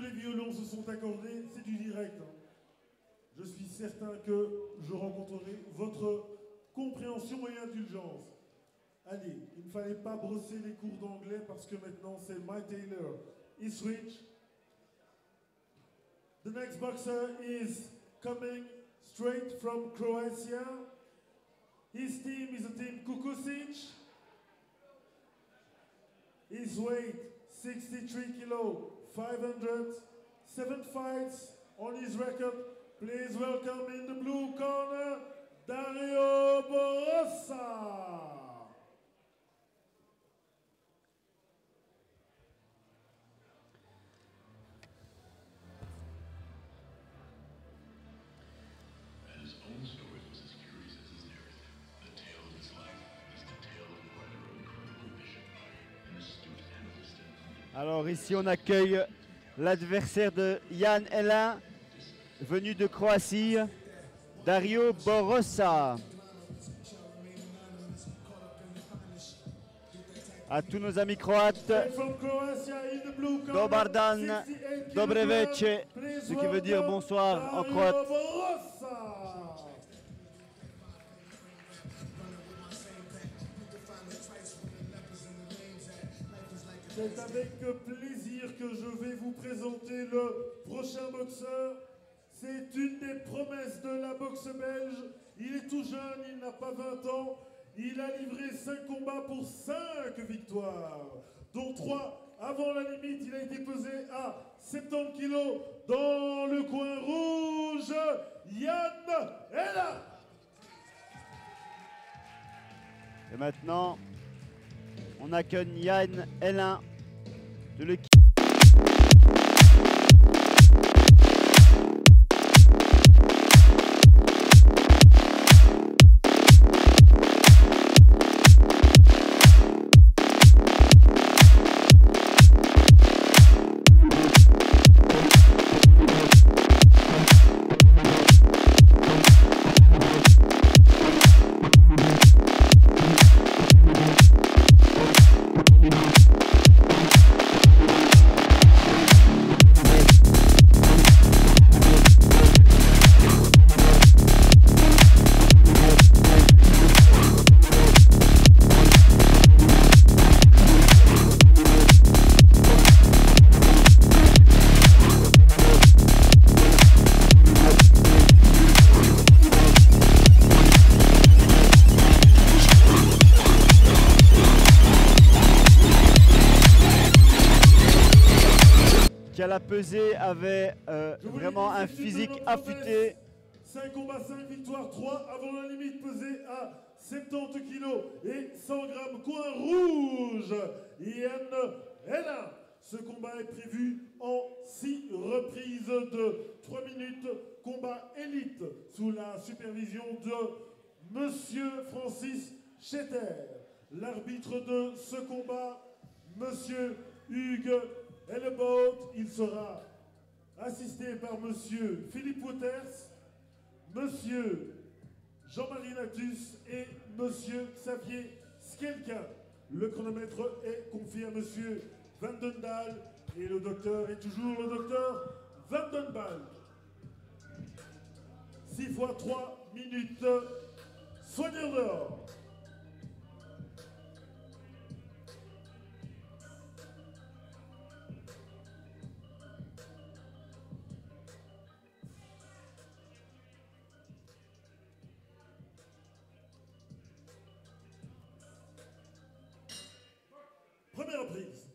les violons se sont accordés, c'est du direct. Hein. Je suis certain que je rencontrerai votre compréhension et indulgence. Allez, il ne fallait pas brosser les cours d'anglais parce que maintenant c'est My Taylor. He switch. The next boxer is coming straight from Croatia. His team is a team Kukusic. His weight 63 kilo, 500, 7 fights on his record. Please welcome in the blue corner, Dario Borossa. Alors ici on accueille l'adversaire de Jan Elin, venu de Croatie, Dario Borossa. À tous nos amis croates, Dobar dan, dobre veče, ce qui veut dire bonsoir en croate. C'est avec plaisir que je vais vous présenter le prochain boxeur. C'est une des promesses de la boxe belge. Il est tout jeune, il n'a pas 20 ans. Il a livré 5 combats pour 5 victoires, dont 3 avant la limite. Il a été pesé à 70 kg dans le coin rouge. Jan Elin. Et maintenant, on accueille Jan Elin de l'équipe. Qui à la pesée avait vraiment un physique affûté. 5 combats, 5 victoires, 3 avant la limite, pesé à 70 kg et 100 grammes. Coin rouge, Jan Elin. Ce combat est prévu en 6 reprises de 3 minutes. Combat élite sous la supervision de Monsieur Francis Schetter. L'arbitre de ce combat, Monsieur Hugues Hellebout. Il sera assisté par Monsieur Philippe Wouters, Monsieur Jean-Marie Natus et Monsieur Xavier Skelka. Le chronomètre est confié à Monsieur Vandendal et le docteur est toujours le docteur Vandenbal. 6 fois 3 minutes. Soigneur dehors. Première prise.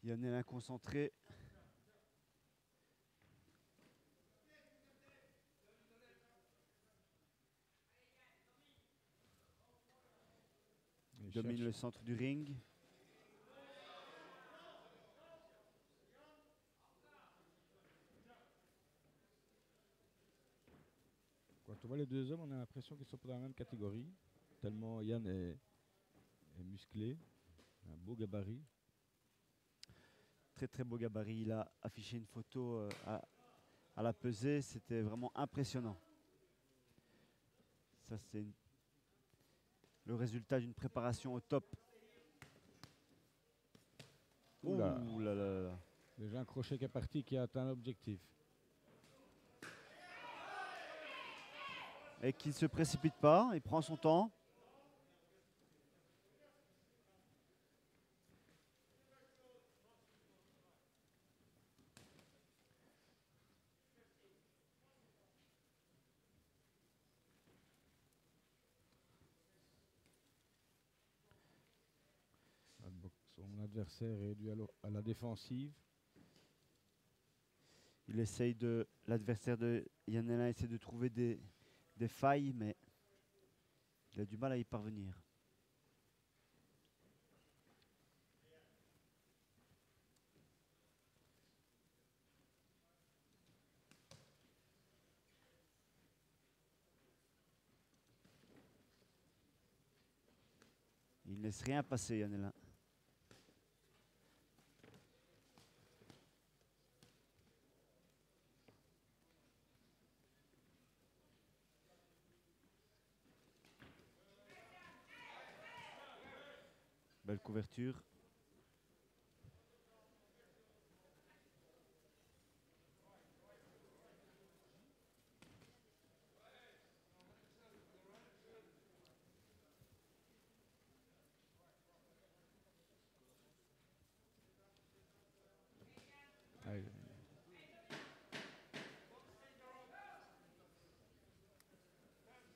Jan Elin concentré. Il domine le centre du ring. Quand on voit les deux hommes, on a l'impression qu'ils sont pas dans la même catégorie. Tellement Yann est musclé, un beau gabarit. Très très beau gabarit. Il a affiché une photo à la pesée. C'était vraiment impressionnant. Ça, c'est le résultat d'une préparation au top. Ouh Oula. là là là. Déjà un crochet qui est parti, qui a atteint l'objectif. Et qu'il ne se précipite pas, il prend son temps. Son adversaire est dû à la défensive. Il essaye l'adversaire de Yann Hellin essaie de trouver des failles, mais il a du mal à y parvenir. Il ne laisse rien passer, Yann Hellin. Belle couverture.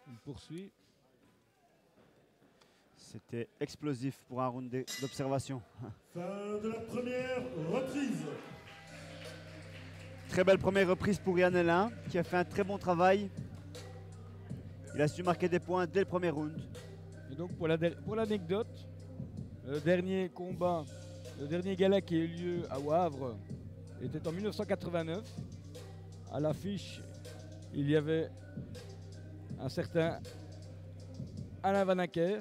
Il poursuit. C'était explosif pour un round d'observation. Fin de la première reprise. Très belle première reprise pour Yann Hellin, qui a fait un très bon travail. Il a su marquer des points dès le premier round. Et donc pour l'anecdote, le dernier combat, le dernier gala qui a eu lieu à Wavre était en 1989. À l'affiche, il y avait un certain Alain Van Acker.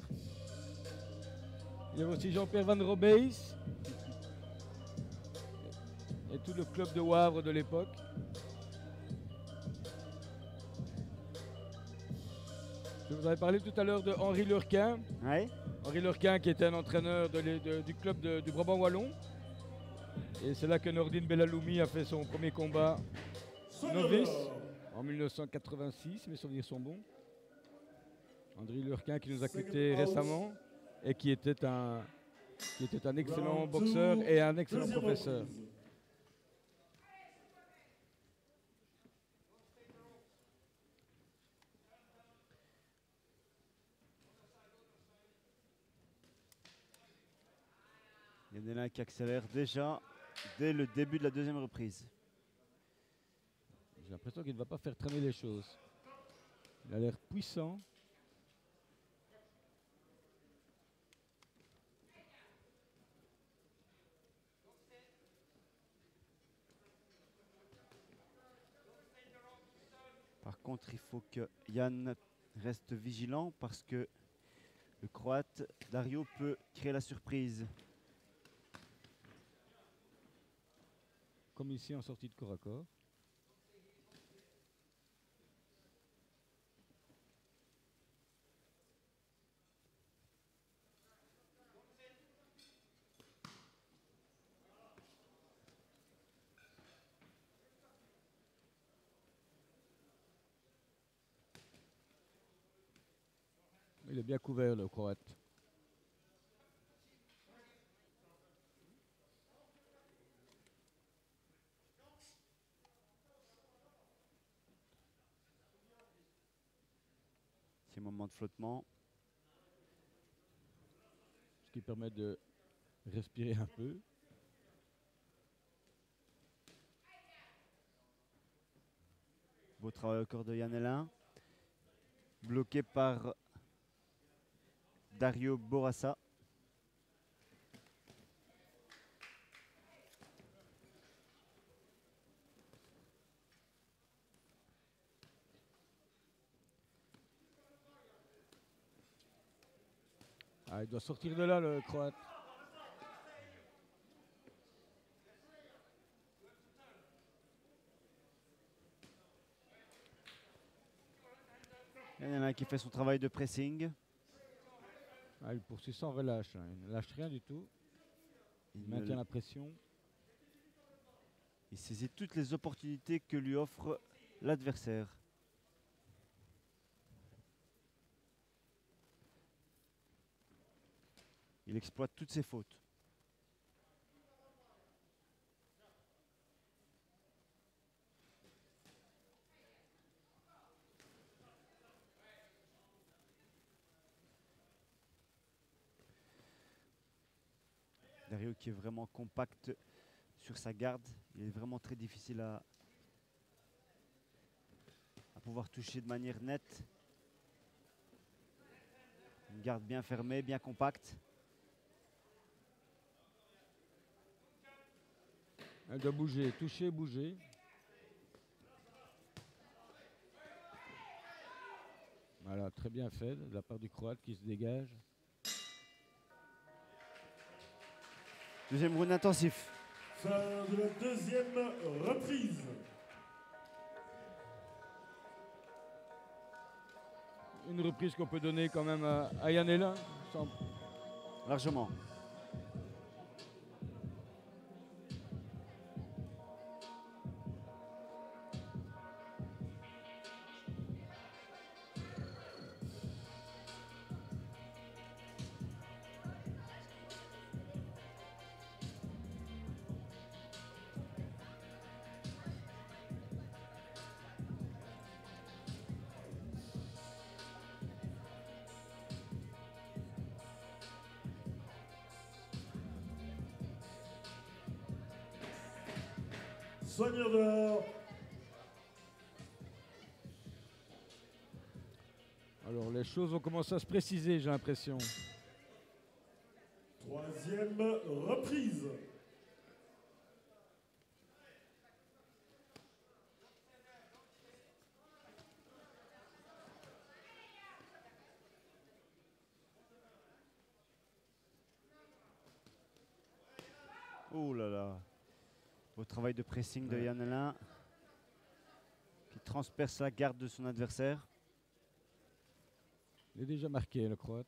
Il y avait aussi Jean-Pierre Van Robeys et tout le club de Wavre de l'époque. Je vous avais parlé tout à l'heure de Henri Lurquin. Ouais. Henri Lurquin qui était un entraîneur du club du Brabant Wallon. Et c'est là que Nordine Bellaloumi a fait son premier combat novice en 1986, mes souvenirs sont bons. Henri Lurquin qui nous a quittés récemment et qui était un excellent boxeur et un excellent professeur. Yann Hellin qui accélère déjà dès le début de la deuxième reprise. J'ai l'impression qu'il ne va pas faire traîner les choses. Il a l'air puissant. Par contre, il faut que Yann reste vigilant parce que le Croate Dario peut créer la surprise. Comme ici en sortie de corps à corps. Il est bien couvert, le Croate. Petit moment de flottement. Ce qui permet de respirer un peu. Beau travail au corps de Yann Hellin. Bloqué par Dario Borassa. Ah, il doit sortir de là, le Croate. Il y en a un qui fait son travail de pressing. Ah, il poursuit sans relâche. Hein. Il ne lâche rien du tout. Il maintient la pression. Il saisit toutes les opportunités que lui offre l'adversaire. Il exploite toutes ses fautes. Dario qui est vraiment compact sur sa garde. Il est vraiment très difficile à pouvoir toucher de manière nette. Une garde bien fermée, bien compacte. Elle doit bouger, toucher, bouger. Voilà, très bien fait de la part du Croate qui se dégage. Deuxième round intensif. Fin de la deuxième reprise. Une reprise qu'on peut donner quand même à Jan Hellin. Largement. Soigneur dehors. Alors les choses vont commencer à se préciser, j'ai l'impression. Troisième reprise. Oh là là. Au travail de pressing de Jan Hellin qui transperce la garde de son adversaire. Il est déjà marqué, le Croate.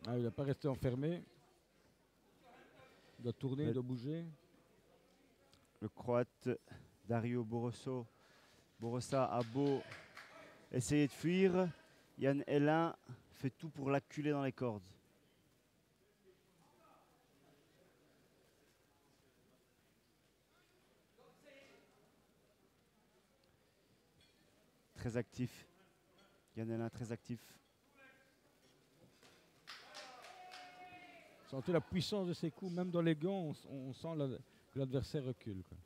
Ah, il n'a pas resté enfermé. Il doit tourner, il doit bouger. Le Croate Dario Borossa a beau essayer de fuir. Jan Hellin fait tout pour l'acculer dans les cordes. Très actif. Jan Hellin très actif. Sentez la puissance de ses coups, même dans les gants, on sent que l'adversaire recule, quoi.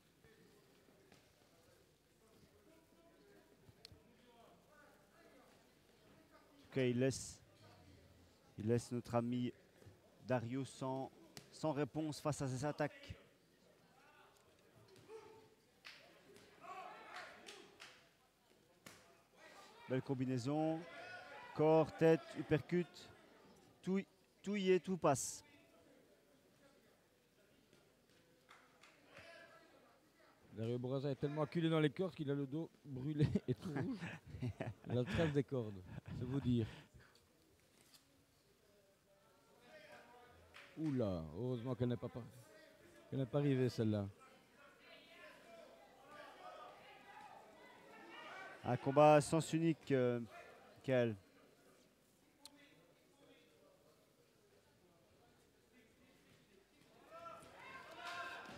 En tout cas, il laisse notre ami Dario sans réponse face à ses attaques. Belle combinaison. Corps, tête, uppercut. Tout y est, tout passe. Dario Borossa est tellement acculé dans les cordes qu'il a le dos brûlé et tout rouge. Il a le trace des cordes, c'est vous dire. Oula, heureusement qu'elle n'est pas arrivée celle-là. Un combat à sens unique, Michael.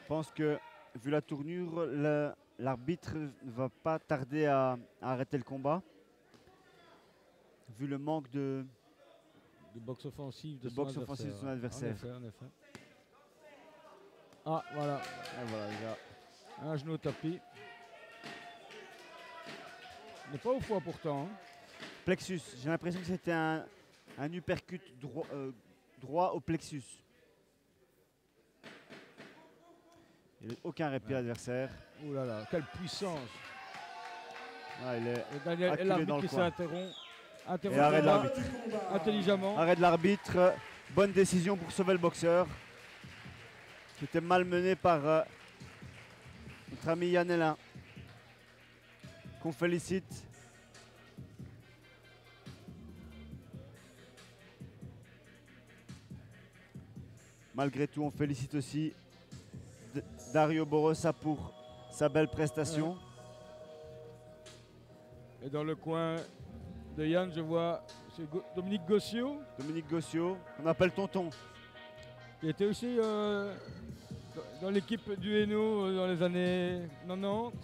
Je pense que, vu la tournure, l'arbitre ne va pas tarder à arrêter le combat. Vu le manque de boxe offensive de son adversaire. En effet. Ah, voilà. Et voilà, déjà. Un genou au tapis. Il n'est pas au foie pourtant. Hein. Plexus. J'ai l'impression que c'était un uppercut droit au plexus. Il n'a aucun répit à l'adversaire. Ouh là là, quelle puissance. Ah, il est Et Daniel, et acculé l'arbitre dans le qui s'est coin. interrompu Et arrêt de l'arbitre. intelligemment. Arrêt de l'arbitre. Bonne décision pour sauver le boxeur, qui était malmené par notre ami Yann Hellin, qu'on félicite. Malgré tout, on félicite aussi Dario Borossa pour sa belle prestation. Et dans le coin de Yann, je vois Dominique Gossio, Dominique Gossio, on appelle Tonton. qui était aussi dans l'équipe du Hainaut dans les années 90.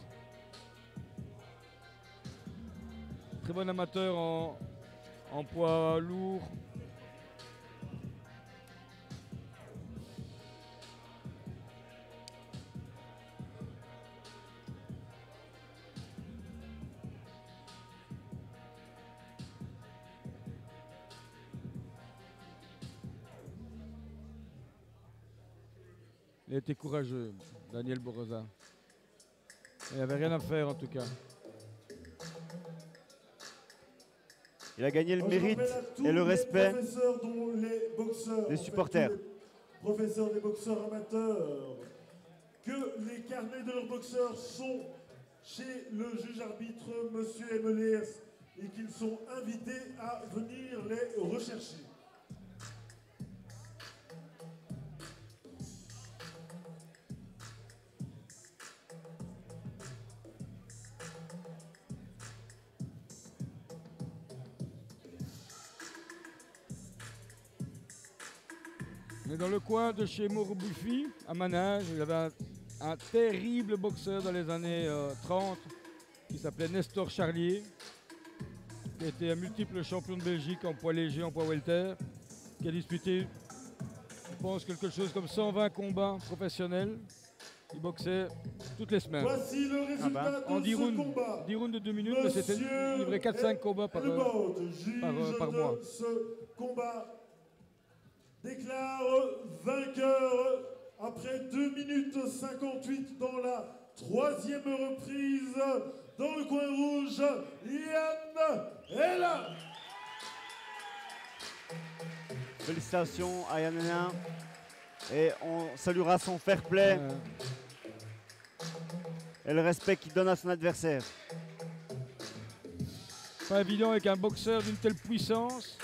Très bon amateur en poids lourd. Il était courageux, Daniel Borosa. Il n'avait rien à faire en tout cas. Il a gagné le mérite et le respect des supporters. Professeurs des boxeurs amateurs, que les carnets de leurs boxeurs sont chez le juge arbitre Monsieur Emelers et qu'ils sont invités à venir les rechercher. On est dans le coin de chez Mauro Buffi, à Manage. Il avait un terrible boxeur dans les années 30 qui s'appelait Nestor Charlier, qui a été un multiple champion de Belgique en poids léger, en poids welter, qui a disputé, je pense, quelque chose comme 120 combats professionnels. Il boxait toutes les semaines. Voici le résultat En de 10 ce rounds, combat. 10 rounds de 2 minutes, mais c'était il livrait 4-5 combats par mois. Ce combat déclare vainqueur après 2 minutes 58 dans la 3e reprise. Dans le coin rouge, Yann Hellin. Félicitations à Yann Hellin. Et on saluera son fair play et le respect qu'il donne à son adversaire. Pas évident avec un boxeur d'une telle puissance,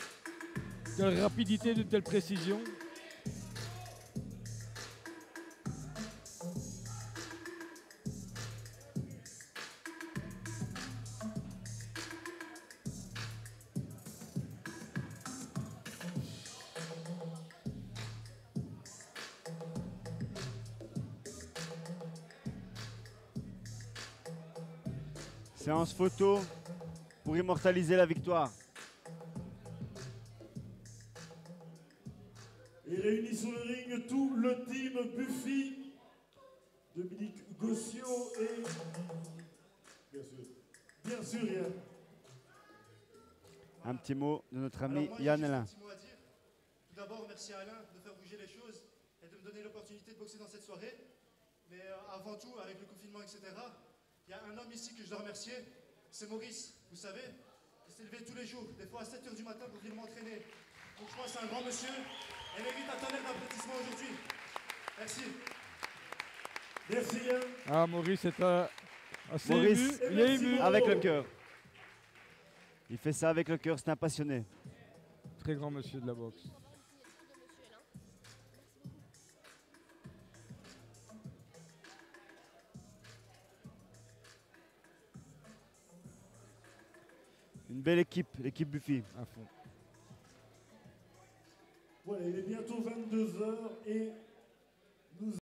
d'une telle rapidité, d'une telle précision. Séance photo pour immortaliser la victoire. Et réunis sur le ring tout le team Buffi, Dominique Gossio et bien sûr Yann. Un petit mot de notre ami Alors moi, Yann j'ai Hellin. juste un petit mot à dire. Tout d'abord, merci à Alain de faire bouger les choses et de me donner l'opportunité de boxer dans cette soirée. Mais avant tout, avec le confinement, etc., il y a un homme ici que je dois remercier, c'est Maurice, vous savez, il s'est levé tous les jours, des fois à 7 h du matin pour venir m'entraîner. Donc je pense que c'est un grand monsieur et mérite un tonnerre d'applaudissements aujourd'hui. Merci. Merci Yann. Ah, Maurice est assez Maurice, ému. Il est ému. Avec le cœur. Il fait ça avec le cœur, c'est un passionné. Très grand monsieur de la boxe. Une belle équipe, l'équipe Buffi. À fond. Voilà, il est bientôt 22 h et